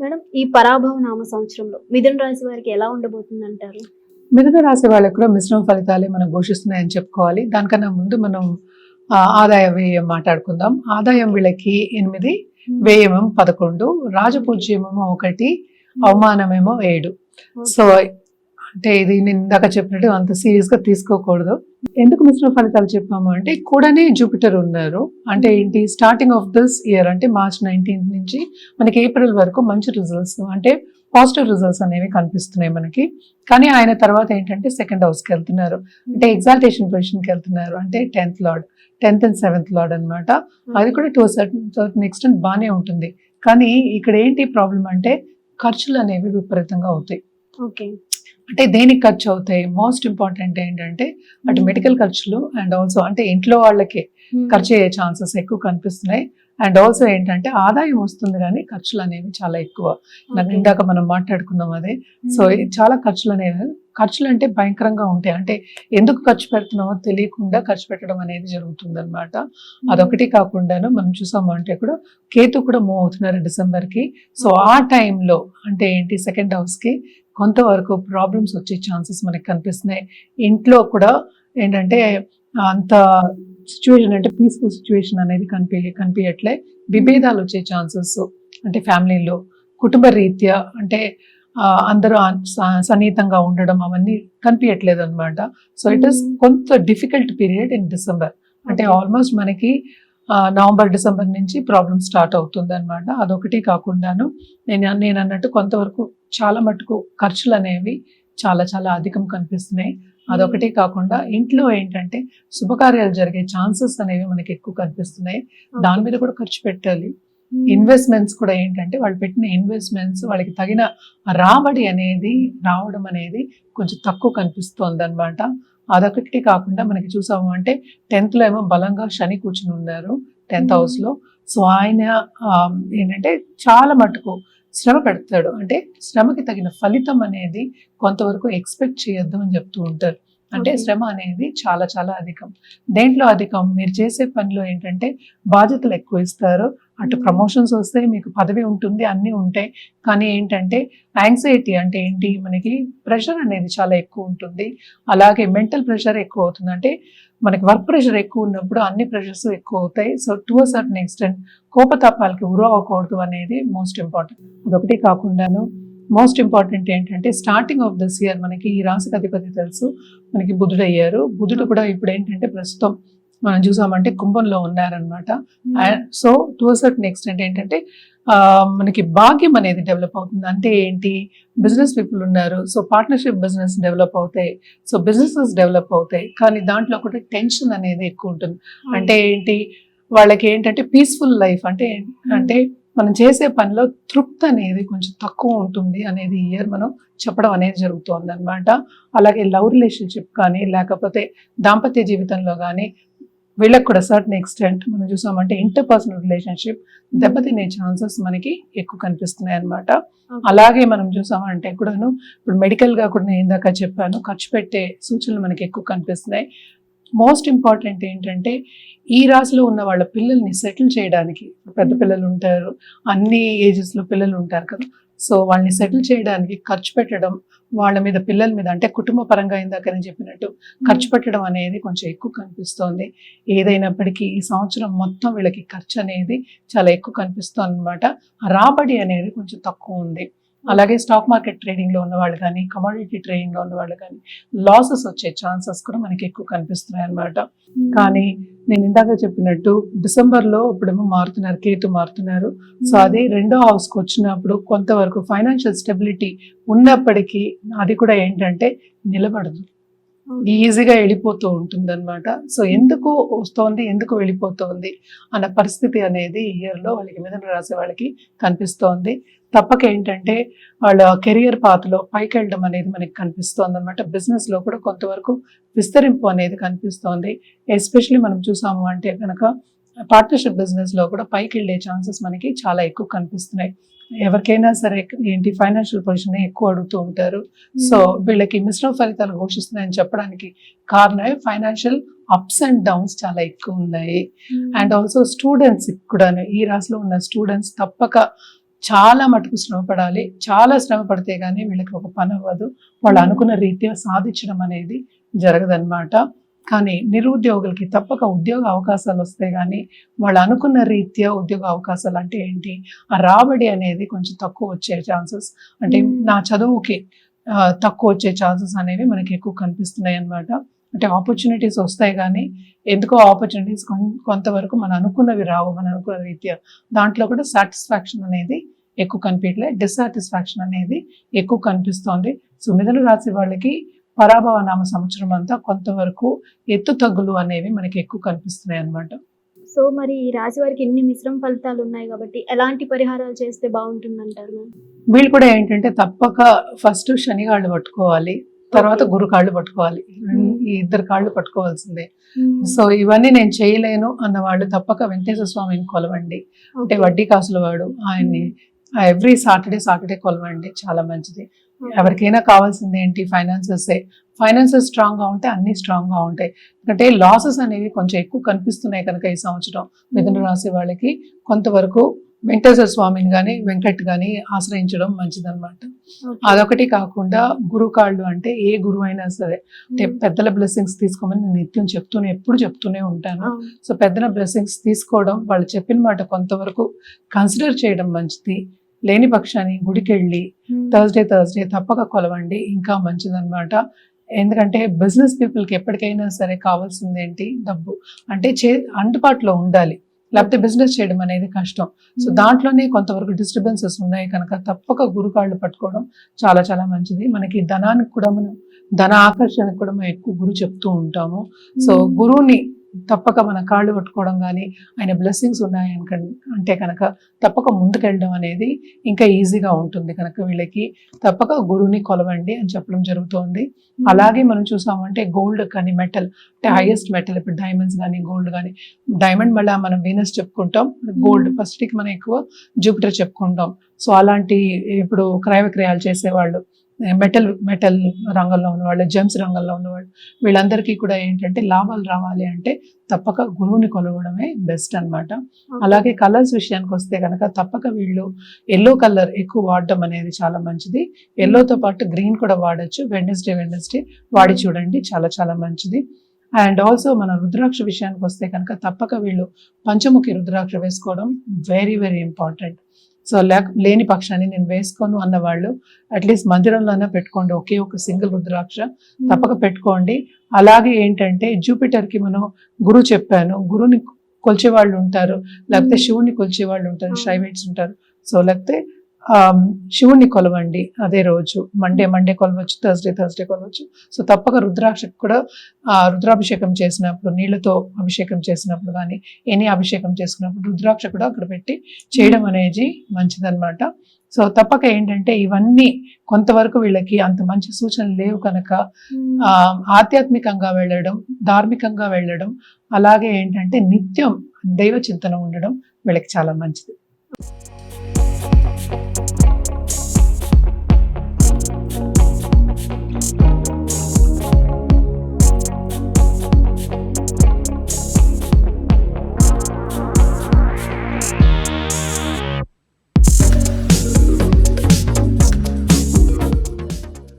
Madam ఈ పరాభవ నామ సంవత్సరంలో మిథున రాశి వారికి ఎలా ఉండబోతుంది అంటారు? మిథున రాశి వాళ్ళకు కూడా మిశ్రమ ఫలితాలే మనం ఘోషిస్తున్నాయని చెప్పుకోవాలి. దానికన్నా ముందు మనం ఆదాయ వ్యయం మాట్లాడుకుందాం. ఆదాయం వీళ్ళకి 8, వ్యయమేమో 11, రాజపూజ్యమేమో 1, అవమానమేమో 7. సో అంటే ఇది నేను ఇందాక చెప్పినట్టు అంత సీరియస్ గా తీసుకోకూడదు. ఎందుకు మిశ్రమ ఫలితాలు చెప్పాము అంటే కూడానే జూపిటర్ ఉన్నారు. అంటే ఏంటి, స్టార్టింగ్ ఆఫ్ దిస్ ఇయర్ అంటే March 19 నుంచి మనకి ఏప్రిల్ వరకు మంచి రిజల్ట్స్ అంటే పాజిటివ్ రిజల్ట్స్ అనేవి కనిపిస్తున్నాయి మనకి. కానీ ఆయన తర్వాత ఏంటంటే సెకండ్ హౌస్ కి వెళ్తున్నారు, అంటే ఎగ్జాల్టేషన్ పొజిషన్ కి వెళ్తున్నారు, అంటే 10th lord, 10th and 7th lord అనమాట. అది కూడా టు సర్టన్ ఎక్స్టెంట్ బాగానే ఉంటుంది. కానీ ఇక్కడ ఏంటి ప్రాబ్లం అంటే ఖర్చులు అనేవి విపరీతంగా అవుతాయి. ఓకే. అంటే దేనికి ఖర్చు అవుతాయి, మోస్ట్ ఇంపార్టెంట్ ఏంటంటే అటు మెడికల్ ఖర్చులు అండ్ ఆల్సో అంటే ఇంట్లో వాళ్ళకి ఖర్చు అయ్యే ఛాన్సెస్ ఎక్కువ కనిపిస్తున్నాయి. అండ్ ఆల్సో ఏంటంటే ఆదాయం వస్తుంది కానీ ఖర్చులు అనేవి చాలా ఎక్కువ. ఇందాక మనం మాట్లాడుకున్నాం అదే. సో చాలా ఖర్చులు అంటే భయంకరంగా ఉంటాయి. అంటే ఎందుకు ఖర్చు పెడుతున్నామో తెలియకుండా ఖర్చు పెట్టడం అనేది జరుగుతుంది అనమాట. అదొకటి కాకుండాను మనం చూసాము అంటే కూడా కేతు కూడా మూవ్ అవుతున్నారు డిసెంబర్కి. సో ఆ టైంలో అంటే ఏంటి, సెకండ్ హౌస్కి కొంతవరకు ప్రాబ్లమ్స్ వచ్చే ఛాన్సెస్ మనకి కనిపిస్తున్నాయి. ఇంట్లో కూడా ఏంటంటే అంత సిచ్యువేషన్ అంటే పీస్ఫుల్ సిచ్యువేషన్ అనేది కనిపించట్లే. విభేదాలు వచ్చే ఛాన్సెస్ అంటే ఫ్యామిలీలో కుటుంబ రీత్యా అంటే అందరూ సన్నిహితంగా ఉండడం అవన్నీ కనిపించట్లేదు అనమాట. సో ఇట్ ఈస్ కొంత డిఫికల్ట్ పీరియడ్ ఇన్ డిసెంబర్. అంటే ఆల్మోస్ట్ మనకి నవంబర్ డిసెంబర్ నుంచి ప్రాబ్లమ్ స్టార్ట్ అవుతుంది అనమాట. అదొకటి కాకుండాను నేను అన్నట్టు కొంతవరకు చాలా మటుకు ఖర్చులు అనేవి చాలా చాలా అధికం కనిపిస్తున్నాయి. అదొకటి కాకుండా ఇంట్లో ఏంటంటే శుభకార్యాలు జరిగే ఛాన్సెస్ అనేవి మనకి ఎక్కువ కనిపిస్తున్నాయి. దాని మీద కూడా ఖర్చు పెట్టాలి. ఇన్వెస్ట్మెంట్స్ కూడా ఏంటంటే వాళ్ళు పెట్టిన ఇన్వెస్ట్మెంట్స్ వాళ్ళకి తగిన రాబడి అనేది రావడం అనేది కొంచెం తక్కువ కనిపిస్తోంది అనమాట. అదొకటి కాకుండా మనకి చూసాము అంటే 10th లో ఏమో బలంగా శని కూర్చుని ఉన్నారు 10th house లో. సో ఆయన ఏంటంటే చాలా మటుకు శ్రమ పెడతాడు. అంటే శ్రమకి తగిన ఫలితం అనేది కొంతవరకు ఎక్స్పెక్ట్ చేయొద్దు అని చెప్తూ ఉంటారు. అంటే శ్రమ అనేది చాలా చాలా అధికం. దేంట్లో అధికం, మీరు చేసే పనిలో ఏంటంటే బాధ్యతలు ఎక్కువ ఇస్తారు. అటు ప్రమోషన్స్ వస్తాయి, మీకు పదవి ఉంటుంది, అన్నీ ఉంటాయి. కానీ ఏంటంటే యాంగ్జైటీ అంటే ఏంటి, మనకి ప్రెషర్ అనేది చాలా ఎక్కువ ఉంటుంది. అలాగే మెంటల్ ప్రెషర్ ఎక్కువ అవుతుంది. అంటే మనకి వర్క్ ప్రెషర్ ఎక్కువ ఉన్నప్పుడు అన్ని ప్రెషర్స్ ఎక్కువ అవుతాయి. So to a certain extent కోపతాపాలకి గురి అవ్వకూడదు అనేది మోస్ట్ ఇంపార్టెంట్. అదొకటి కాకుండాను మోస్ట్ ఇంపార్టెంట్ ఏంటంటే స్టార్టింగ్ ఆఫ్ దిస్ ఇయర్ మనకి ఈ రాశికి అధిపతి తెలుసు మనకి బుధుడు అయ్యారు. బుధుడు కూడా ఇప్పుడు ఏంటంటే ప్రస్తుతం మనం చూసామంటే కుంభంలో ఉన్నారనమాట. So to a certain extent ఏంటంటే మనకి భాగ్యం అనేది డెవలప్ అవుతుంది. అంటే ఏంటి, బిజినెస్ పీపుల్ ఉన్నారు, సో పార్ట్నర్షిప్ బిజినెస్ డెవలప్ అవుతాయి, సో బిజినెసెస్ డెవలప్ అవుతాయి. కానీ దాంట్లో కూడా టెన్షన్ అనేది ఎక్కువ ఉంటుంది. అంటే ఏంటి, వాళ్ళకి ఏంటంటే పీస్ఫుల్ లైఫ్ అంటే మనం చేసే పనిలో తృప్తి అనేది కొంచెం తక్కువ ఉంటుంది అనేది ఇయర్ మనం చెప్పడం అనేది జరుగుతుంది అనమాట. అలాగే లవ్ రిలేషన్షిప్ కానీ లేకపోతే దాంపత్య జీవితంలో కానీ వీళ్ళకి కూడా సర్టన్ ఎక్స్టెంట్ మనం చూసామంటే ఇంటర్పర్సనల్ రిలేషన్షిప్ దెబ్బతినే ఛాన్సెస్ మనకి ఎక్కువ కనిపిస్తున్నాయి అనమాట. అలాగే మనం చూసామంటే కూడాను ఇప్పుడు మెడికల్ గా కూడా నేను ఇందాక చెప్పాను, ఖర్చు పెట్టే సూచనలు మనకి ఎక్కువ కనిపిస్తున్నాయి. మోస్ట్ ఇంపార్టెంట్ ఏంటంటే ఈ రాశిలో ఉన్న వాళ్ళ పిల్లల్ని సెటిల్ చేయడానికి, పెద్ద పిల్లలు ఉంటారు, అన్ని ఏజెస్ లో పిల్లలు ఉంటారు కదా, సో వాళ్ళని సెటిల్ చేయడానికి ఖర్చు పెట్టడం, వాళ్ళ మీద పిల్లల మీద అంటే కుటుంబ పరంగా ఇందాకనే చెప్పినట్టు ఖర్చు పెట్టడం అనేది కొంచెం ఎక్కువ కనిపిస్తోంది. ఏదైనప్పటికీ ఈ సంవత్సరం మొత్తం వీళ్ళకి ఖర్చు అనేది చాలా ఎక్కువ కనిపిస్తుంది అనమాట. రాబడి అనేది కొంచెం తక్కువ ఉంది. అలాగే స్టాక్ మార్కెట్ ట్రేడింగ్ లో ఉన్న వాళ్ళు కానీ కమోడిటీ ట్రేడింగ్ లో ఉన్న వాళ్ళు కానీ లాసెస్ వచ్చే ఛాన్సెస్ కూడా మనకి ఎక్కువ కనిపిస్తున్నాయి అనమాట. కానీ నేను ఇందాక చెప్పినట్టు డిసెంబర్ లో ఇప్పుడేమో మారుతున్నారు, కేతు మారుతున్నారు. సో అది 2వ house కి వచ్చినప్పుడు కొంతవరకు ఫైనాన్షియల్ స్టెబిలిటీ ఉన్నప్పటికీ అది కూడా ఏంటంటే నిలబడదు, ఈజీగా వెళ్ళిపోతూ ఉంటుంది అనమాట. సో ఎందుకు వస్తోంది, ఎందుకు వెళ్ళిపోతోంది అన్న పరిస్థితి అనేది ఈ ఇయర్ లో వాళ్ళకి మిథున రాశి వాళ్ళకి కనిపిస్తోంది. తప్పక ఏంటంటే వాళ్ళ కెరియర్ పాత్లో పైకి వెళ్ళడం అనేది మనకి కనిపిస్తోంది అనమాట. బిజినెస్ లో కూడా కొంతవరకు విస్తరింపు అనేది కనిపిస్తోంది. ఎస్పెషల్లీ మనం చూసాము అంటే కనుక పార్ట్నర్షిప్ బిజినెస్ లో కూడా పైకి వెళ్ళే ఛాన్సెస్ మనకి చాలా ఎక్కువ కనిపిస్తున్నాయి. ఎవరికైనా సరే ఏంటి ఫైనాన్షియల్ పొజిషన్ ఎక్కువ అడుగుతూ ఉంటారు. సో వీళ్ళకి మిశ్రమ ఫలితాలు ఘోషిస్తున్నాయని చెప్పడానికి కారణమే ఫైనాన్షియల్ అప్స్ అండ్ డౌన్స్ చాలా ఎక్కువ ఉన్నాయి. అండ్ ఆల్సో స్టూడెంట్స్ కూడా ఈ రాశిలో ఉన్న స్టూడెంట్స్ తప్పక చాలా మటుకు శ్రమ పడాలి. చాలా శ్రమ పడితే గానీ వీళ్ళకి ఒక పని అవ్వదు. వాళ్ళు అనుకున్న రీత్యా సాధించడం అనేది జరగదన్నమాట. కానీ నిరుద్యోగులకి తప్పక ఉద్యోగ అవకాశాలు వస్తే గానీ వాళ్ళు అనుకున్న రీత్యా ఉద్యోగ అవకాశాలు అంటే ఏంటి, ఆ రాబడి అనేది కొంచెం తక్కువ వచ్చే ఛాన్సెస్, అంటే నా చదువుకి తక్కువ వచ్చే ఛాన్సెస్ అనేవి మనకి ఎక్కువ కనిపిస్తున్నాయి అన్నమాట. అంటే ఆపర్చునిటీస్ వస్తాయి కానీ ఎందుకో ఆపర్చునిటీస్ కొంతవరకు మనం అనుకున్నవి రావు, మనం అనుకున్న రీత్యా. దాంట్లో కూడా సాటిస్ఫాక్షన్ అనేది ఎక్కువ కనిపించలే, డిస్సాటిస్ఫాక్షన్ అనేది ఎక్కువ కనిపిస్తోంది. సో మిథున రాశి వాళ్ళకి పరాభవ నామ సంవత్సరం అంతా కొంతవరకు ఎత్తు తగ్గులు అనేవి మనకి ఎక్కువ కనిపిస్తున్నాయి అన్నమాట. సో మరి ఈ రాశి వారికి ఇన్ని మిశ్రమ ఫలితాలు ఉన్నాయి కాబట్టి ఎలాంటి పరిహారాలు చేస్తే బాగుంటుంది అంటారు మ్యామ్? వీళ్ళు కూడా ఏంటంటే తప్పక ఫస్ట్ శని కాళ్ళు పట్టుకోవాలి, తర్వాత గురు కాళ్ళు పట్టుకోవాలి. ఈ ఇద్దరు కాళ్ళు పట్టుకోవాల్సిందే. సో ఇవన్నీ నేను చేయలేను అన్న వాళ్ళు తప్పక వెంకటేశ్వర స్వామిని కొలవండి. అంటే వడ్డీ కాసుల వాడు, ఆయన్ని ఎవ్రీ సాటర్డే కొలవండి, చాలా మంచిది. ఎవరికైనా కావాల్సింది ఏంటి, ఫైనాన్సెస్ స్ట్రాంగ్ గా ఉంటే అన్ని స్ట్రాంగ్ గా ఉంటాయి. ఎందుకంటే లాసెస్ అనేవి కొంచెం ఎక్కువ కనిపిస్తున్నాయి కనుక ఈ సంవత్సరం మిథున రాశి వాళ్ళకి కొంతవరకు వెంకటేశ్వర స్వామిని కానీ వెంకట్ కానీ ఆశ్రయించడం మంచిదన్నమాట. అదొకటి కాకుండా గురువు కాళ్ళు అంటే ఏ గురువు అయినా సరే అంటే పెద్దల బ్లెస్సింగ్స్ తీసుకోమని నేను నిత్యం ఎప్పుడు చెప్తూనే ఉంటాను. సో పెద్దల బ్లెస్సింగ్స్ తీసుకోవడం, వాళ్ళు చెప్పిన మాట కొంతవరకు కన్సిడర్ చేయడం మంచిది. లేని పక్షాన్ని గుడికి వెళ్ళి థర్స్డే తప్పక కొలవండి, ఇంకా మంచిదన్నమాట. ఎందుకంటే బిజినెస్ పీపుల్కి ఎప్పటికైనా సరే కావాల్సింది ఏంటి, డబ్బు. అంటే అందుబాటులో ఉండాలి, లేకపోతే బిజినెస్ చేయడం అనేది కష్టం. సో దాంట్లోనే కొంతవరకు డిస్టర్బెన్సెస్ ఉన్నాయి కనుక తప్పక గురుకాళ్ళు పట్టుకోవడం చాలా చాలా మంచిది. మనకి ధనానికి కూడా ధన ఆకర్షణకు కూడా మనం ఎక్కువ గురు చెప్తూ ఉంటాము. సో గురువుని తప్పక మన కాళ్ళు పట్టుకోవడం కానీ ఆయన బ్లెస్సింగ్స్ ఉన్నాయి అంటే కనుక తప్పక ముందుకెళ్ళడం అనేది ఇంకా ఈజీగా ఉంటుంది కనుక వీళ్ళకి తప్పక గురువుని కొలవండి అని చెప్పడం జరుగుతుంది. అలాగే మనం చూసామంటే గోల్డ్ కానీ మెటల్ అంటే హైయెస్ట్ మెటల్, ఇప్పుడు డైమండ్స్ కానీ గోల్డ్ కానీ, డైమండ్ మళ్ళీ మనం వీనస్ చెప్పుకుంటాం, గోల్డ్ ఫస్ట్కి మనం ఎక్కువ జూపిటర్ చెప్పుకుంటాం. సో అలాంటి ఇప్పుడు క్రయ విక్రయాలు చేసేవాళ్ళు, మెటల్ రంగంలో ఉన్నవాళ్ళు, జెమ్స్ రంగంలో ఉన్నవాళ్ళు, వీళ్ళందరికీ కూడా ఏంటంటే లాభాలు రావాలి అంటే తప్పక గురువుని కొలవడమే బెస్ట్ అన్నమాట. అలాగే కలర్స్ విషయానికి వస్తే కనుక తప్పక వీళ్ళు ఎల్లో కలర్ ఎక్కువ వాడడం అనేది చాలా మంచిది. ఎల్లోతో పాటు గ్రీన్ కూడా వాడచ్చు. వెడ్నెస్డే వాడి చూడండి, చాలా చాలా మంచిది. అండ్ ఆల్సో మన రుద్రాక్ష విషయానికి వస్తే కనుక తప్పక వీళ్ళు పంచముఖి రుద్రాక్ష వేసుకోవడం వెరీ వెరీ ఇంపార్టెంట్. సో లేని పక్షాన్ని నేను వేసుకోను అన్న వాళ్ళు అట్లీస్ట్ మందిరంలోనే పెట్టుకోండి, ఒకే ఒక సింగిల్ రుద్రాక్ష తప్పక పెట్టుకోండి. అలాగే ఏంటంటే జూపిటర్కి మనం గురువు చెప్పాను, గురువుని కొలిచే వాళ్ళు ఉంటారు, లేకపోతే శివుని కొలిచే వాళ్ళు ఉంటారు, శైవైట్స్ ఉంటారు. సో లేకపోతే శివుణ్ణి కొలవండి అదే రోజు, మండే కొలవచ్చు, థర్స్డే కొలవచ్చు. సో తప్పక రుద్రాక్షకు కూడా రుద్రాభిషేకం చేసినప్పుడు, నీళ్లతో అభిషేకం చేసినప్పుడు కానీ ఎనీ అభిషేకం చేసుకున్నప్పుడు రుద్రాక్ష కూడా అక్కడ పెట్టి చేయడం అనేది మంచిదన్నమాట. సో తప్పక ఏంటంటే ఇవన్నీ కొంతవరకు వీళ్ళకి అంత మంచి సూచనలు లేవు కనుక ఆధ్యాత్మికంగా వెళ్ళడం, ధార్మికంగా వెళ్ళడం, అలాగే ఏంటంటే నిత్యం దైవ చింతన ఉండడం వీళ్ళకి చాలా మంచిది.